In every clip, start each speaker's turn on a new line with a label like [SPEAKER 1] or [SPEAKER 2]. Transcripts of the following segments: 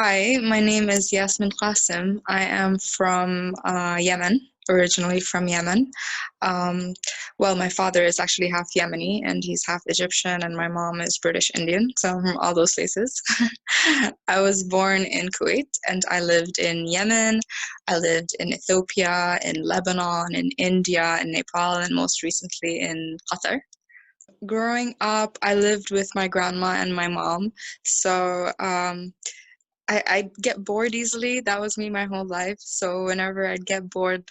[SPEAKER 1] Hi, my name is Yasmin Qassem. I am from Yemen, originally from Yemen. Um, well, my father is actually half Yemeni and he's half Egyptian, and my mom is British Indian, so I'm from all those places. I was born in Kuwait and I lived in Yemen. I lived in Ethiopia, in Lebanon, in India, in Nepal, and most recently in Qatar. Growing up, I lived with my grandma and my mom. So I get bored easily. That was me my whole life. So whenever I'd get bored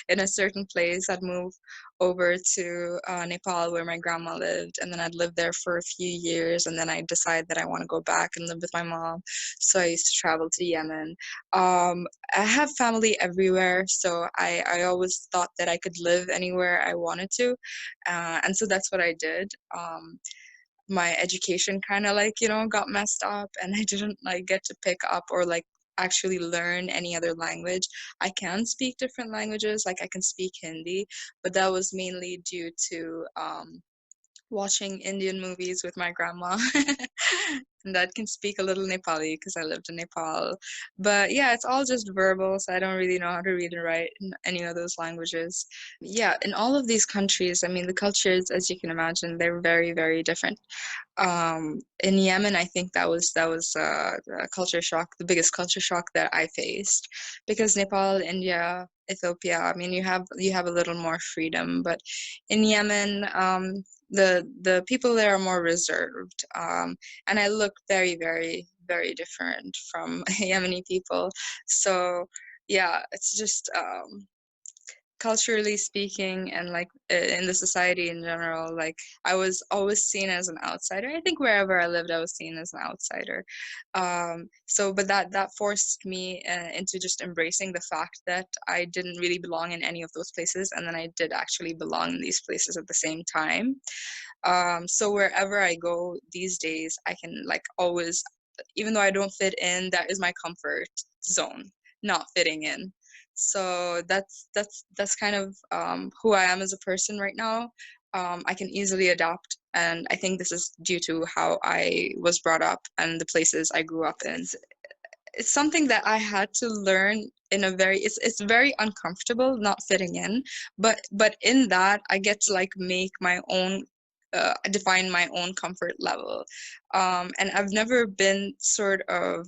[SPEAKER 1] in a certain place, I'd move over to Nepal where my grandma lived, and then I'd live there for a few years, and then I'd decide that I want to go back and live with my mom. So I used to travel to Yemen. I have family everywhere, so I always thought that I could live anywhere I wanted to, and so that's what I did. My education kind of got messed up, and I didn't get to pick up or actually learn any other language. I can speak different languages, like I can speak Hindi, but that was mainly due to watching Indian movies with my grandma. And that can speak a little Nepali because I lived in Nepal. But yeah, it's all just verbal, so I don't really know how to read and write in any of those languages. Yeah, in all of these countries, I mean, the cultures, as you can imagine, they're very, very different. In Yemen, I think that was a culture shock, the biggest culture shock that I faced, because Nepal, India, Ethiopia, I mean, you have a little more freedom, but in Yemen, the people there are more reserved, and I look very, very, very different from Yemeni people. So yeah, it's just culturally speaking, and in the society in general, I was always seen as an outsider. I think wherever I lived I was seen as an outsider. But that forced me into just embracing the fact that I didn't really belong in any of those places, and then I did actually belong in these places at the same time. So wherever I go these days, I can always, even though I don't fit in, that is my comfort zone, not fitting in. So that's kind of who I am as a person right now. I can easily adapt, and I think this is due to how I was brought up and the places I grew up in. It's something that I had to learn in a very, it's very uncomfortable not fitting in, but in that I get to make my own, define my own comfort level. And I've never been sort of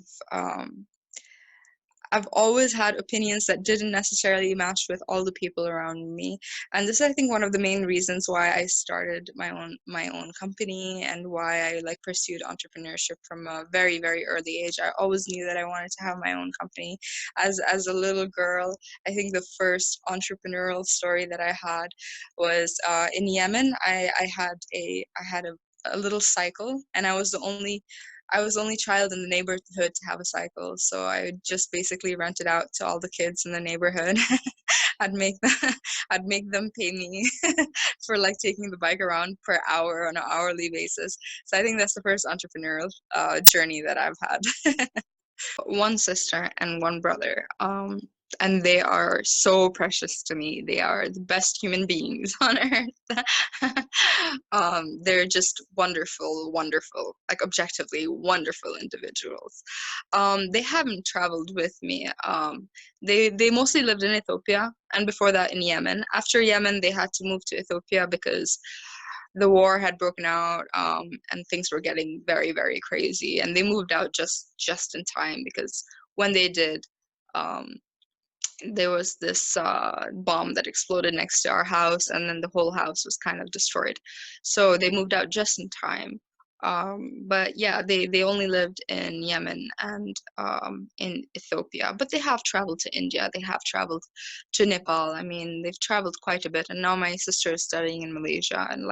[SPEAKER 1] I've always had opinions that didn't necessarily match with all the people around me. And this is, I think, one of the main reasons why I started my own company, and why I pursued entrepreneurship from a very, very early age. I always knew that I wanted to have my own company. As a little girl, I think the first entrepreneurial story that I had was in Yemen. I had a little cycle, and I was the only child in the neighborhood to have a cycle, so I would just basically rent it out to all the kids in the neighborhood. I'd make them, I'd make them pay me for taking the bike around per hour on an hourly basis. So I think that's the first entrepreneurial journey that I've had. One sister and one brother. And they are so precious to me. They are the best human beings on earth. They're just wonderful, wonderful, objectively wonderful individuals. They haven't traveled with me. They mostly lived in Ethiopia, and before that in Yemen. After Yemen, they had to move to Ethiopia because the war had broken out, and things were getting very, very crazy, and they moved out just in time, because when they did, um, there was this bomb that exploded next to our house, and then the whole house was kind of destroyed. So they moved out just in time. But yeah, they only lived in Yemen and in Ethiopia. But they have traveled to India, they have traveled to Nepal. I mean, they've traveled quite a bit. And now my sister is studying in Malaysia, and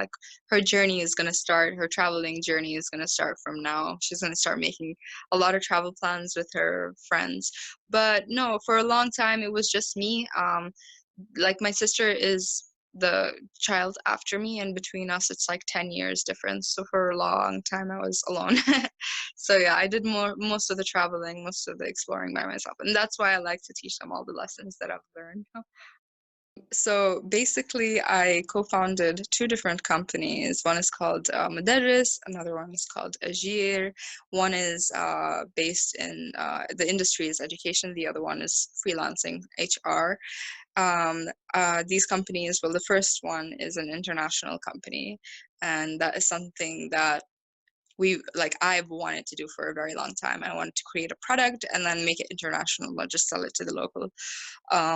[SPEAKER 1] her journey is going to start, her traveling journey is going to start from now. She's going to start making a lot of travel plans with her friends. But no, for a long time it was just me. My sister is the child after me, and between us it's 10 years difference. So for a long time I was alone. So yeah, I did most of the traveling, most of the exploring by myself, and that's why I like to teach them all the lessons that I've learned. So basically, I co-founded two different companies. One is called Modaris, another one is called Ajeer. One is based in the industry is education, the other one is freelancing, HR. These companies, well, the first one is an international company, and that is something that I've wanted to do for a very long time. I wanted to create a product and then make it international, not just sell it to the local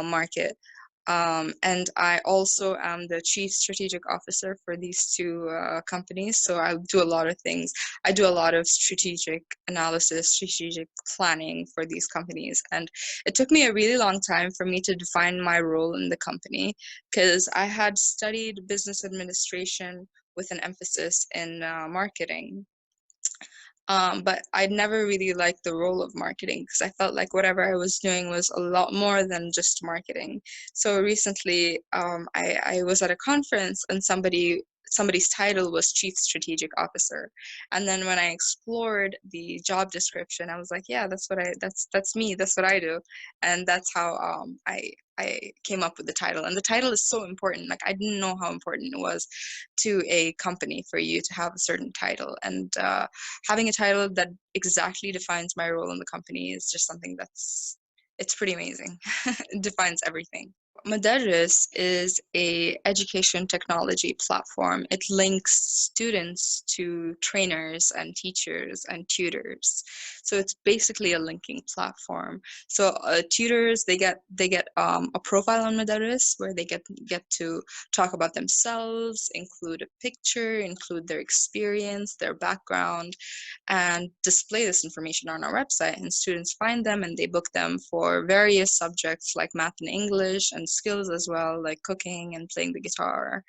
[SPEAKER 1] market. And I also am the chief strategic officer for these two companies. So I do a lot of things. I do a lot of strategic analysis, strategic planning for these companies. And it took me a really long time for me to define my role in the company, because I had studied business administration with an emphasis in marketing. But I never really liked the role of marketing, because I felt like whatever I was doing was a lot more than just marketing. So recently, I was at a conference and somebody's title was Chief Strategic Officer. And then when I explored the job description, I was like, yeah, that's me, that's what I do. And that's how I came up with the title. And the title is so important. Like, I didn't know how important it was to a company for you to have a certain title. And having a title that exactly defines my role in the company is just something it's pretty amazing. It defines everything. Modaris is a education technology platform. It links students to trainers and teachers and tutors. So it's basically a linking platform. So tutors, they get a profile on Modaris where they get to talk about themselves, include a picture, include their experience, their background, and display this information on our website. And students find them and they book them for various subjects like math and English, and skills as well, like cooking and playing the guitar.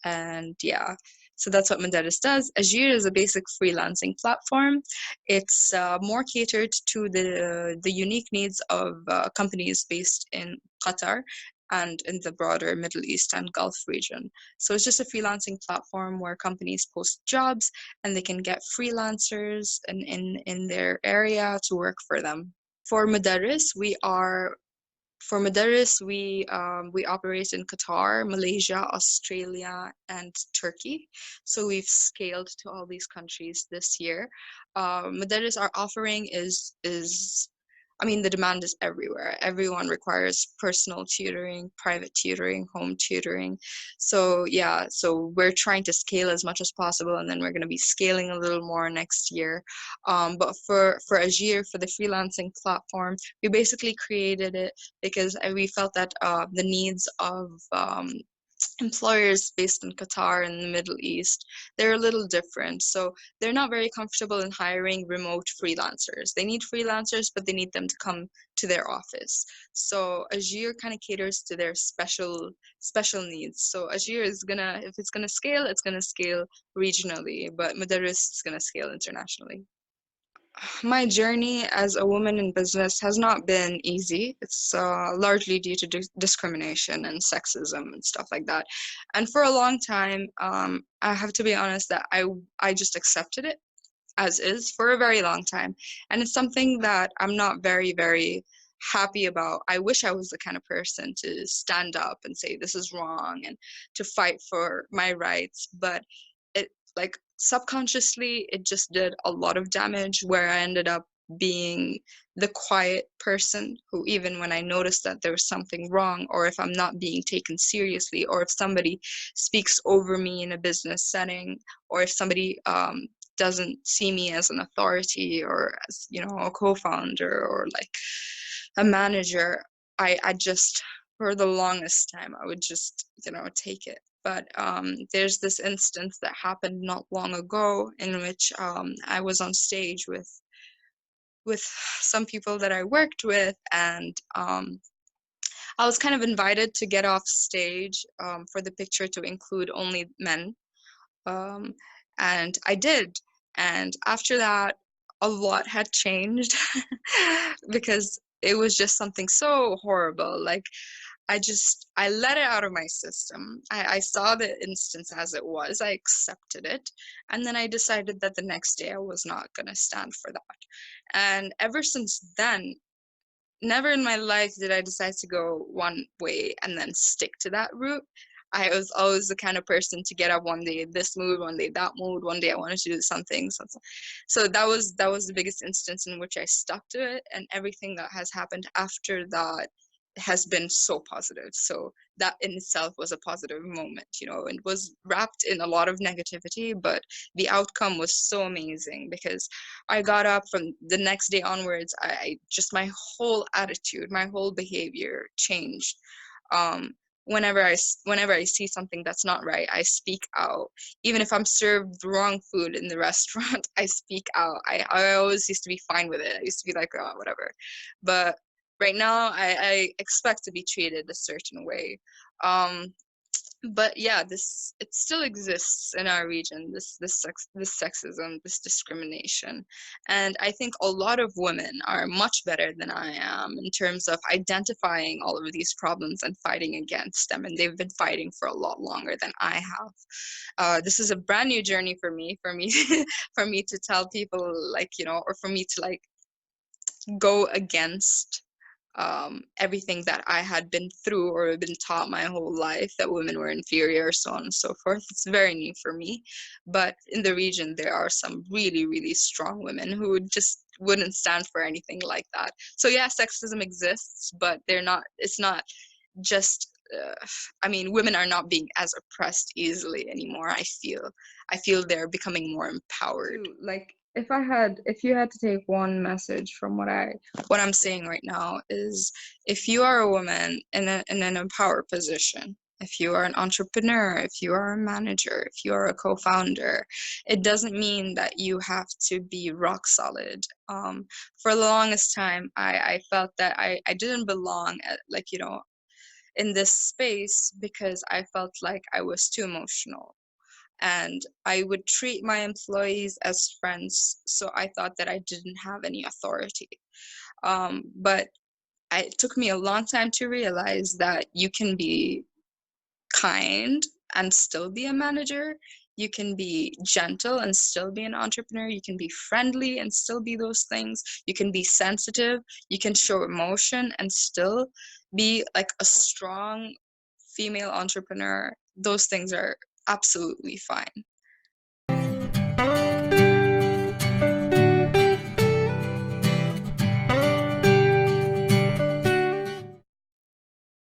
[SPEAKER 1] And yeah, so that's what Modaris does. Ajeer is a basic freelancing platform. It's more catered to the unique needs of companies based in Qatar and in the broader Middle East and Gulf region. So it's just a freelancing platform where companies post jobs and they can get freelancers in their area to work for them. For Modaris, we operate in Qatar, Malaysia, Australia, and Turkey. So we've scaled to all these countries this year. Modaris, our offering I mean, the demand is everywhere. Everyone requires personal tutoring, private tutoring, home tutoring. So yeah, so we're trying to scale as much as possible, and then we're going to be scaling a little more next year. But for Ajeer, for the freelancing platform, we basically created it because we felt that the needs of employers based in Qatar and the Middle East, they're a little different. So they're not very comfortable in hiring remote freelancers. They need freelancers, but they need them to come to their office. So Ajeer kind of caters to their special needs. So Ajeer is gonna, if it's gonna scale, it's gonna scale regionally, but Modaris is gonna scale internationally. My journey as a woman in business has not been easy. It's largely due to discrimination and sexism and stuff like that. And for a long time, I have to be honest that I just accepted it as is for a very long time. And it's something that I'm not very happy about. I wish I was the kind of person to stand up and say this is wrong and to fight for my rights, but it, like, subconsciously it just did a lot of damage, where I ended up being the quiet person who, even when I noticed that there was something wrong, or if I'm not being taken seriously, or if somebody speaks over me in a business setting, or if somebody doesn't see me as an authority, or as, you know, a co-founder or like a manager, I just, for the longest time, I would just, you know, take it. But there's this instance that happened not long ago in which I was on stage with some people that I worked with, and I was kind of invited to get off stage for the picture to include only men, um, and I did. And after that, a lot had changed because it was just something so horrible. Like, I let it out of my system. I saw the instance as it was. I accepted it. And then I decided that the next day I was not going to stand for that. And ever since then, never in my life did I decide to go one way and then stick to that route. I was always the kind of person to get up one day this mood, one day that mood, one day I wanted to do something. So that was the biggest instance in which I stuck to it, and everything that has happened after that has been so positive. So that in itself was a positive moment, you know. It was wrapped in a lot of negativity, but the outcome was so amazing because I got up from the next day onwards. I just, my whole attitude, my whole behavior changed. Um, whenever I see something that's not right, I speak out. Even if I'm served the wrong food in the restaurant, I speak out. I always used to be fine with it. I used to be like, oh, whatever. But right now, I expect to be treated a certain way. Um, but yeah, this, it still exists in our region, this sexism, this discrimination. And I think a lot of women are much better than I am in terms of identifying all of these problems and fighting against them, and they've been fighting for a lot longer than I have. This is a brand new journey for me for me to tell people, like, you know, or for me to like go against everything that I had been through or been taught my whole life, that women were inferior, so on and so forth. It's very new for me. But in the region, there are some really, really strong women who just wouldn't stand for anything like that. So yeah, sexism exists, but it's not just, I mean, women are not being as oppressed easily anymore. I feel they're becoming more empowered. Like, if you had to take one message from what I'm saying right now, is if you are a woman in an empowered position, if you are an entrepreneur, if you are a manager, if you are a co-founder, it doesn't mean that you have to be rock solid. For the longest time, I felt that I didn't belong at, like, you know, in this space, because I felt like I was too emotional and I would treat my employees as friends. So I thought that I didn't have any authority. But it took me a long time to realize that you can be kind and still be a manager. You can be gentle and still be an entrepreneur. You can be friendly and still be those things. You can be sensitive. You can show emotion and still be like a strong female entrepreneur. Those things are absolutely fine.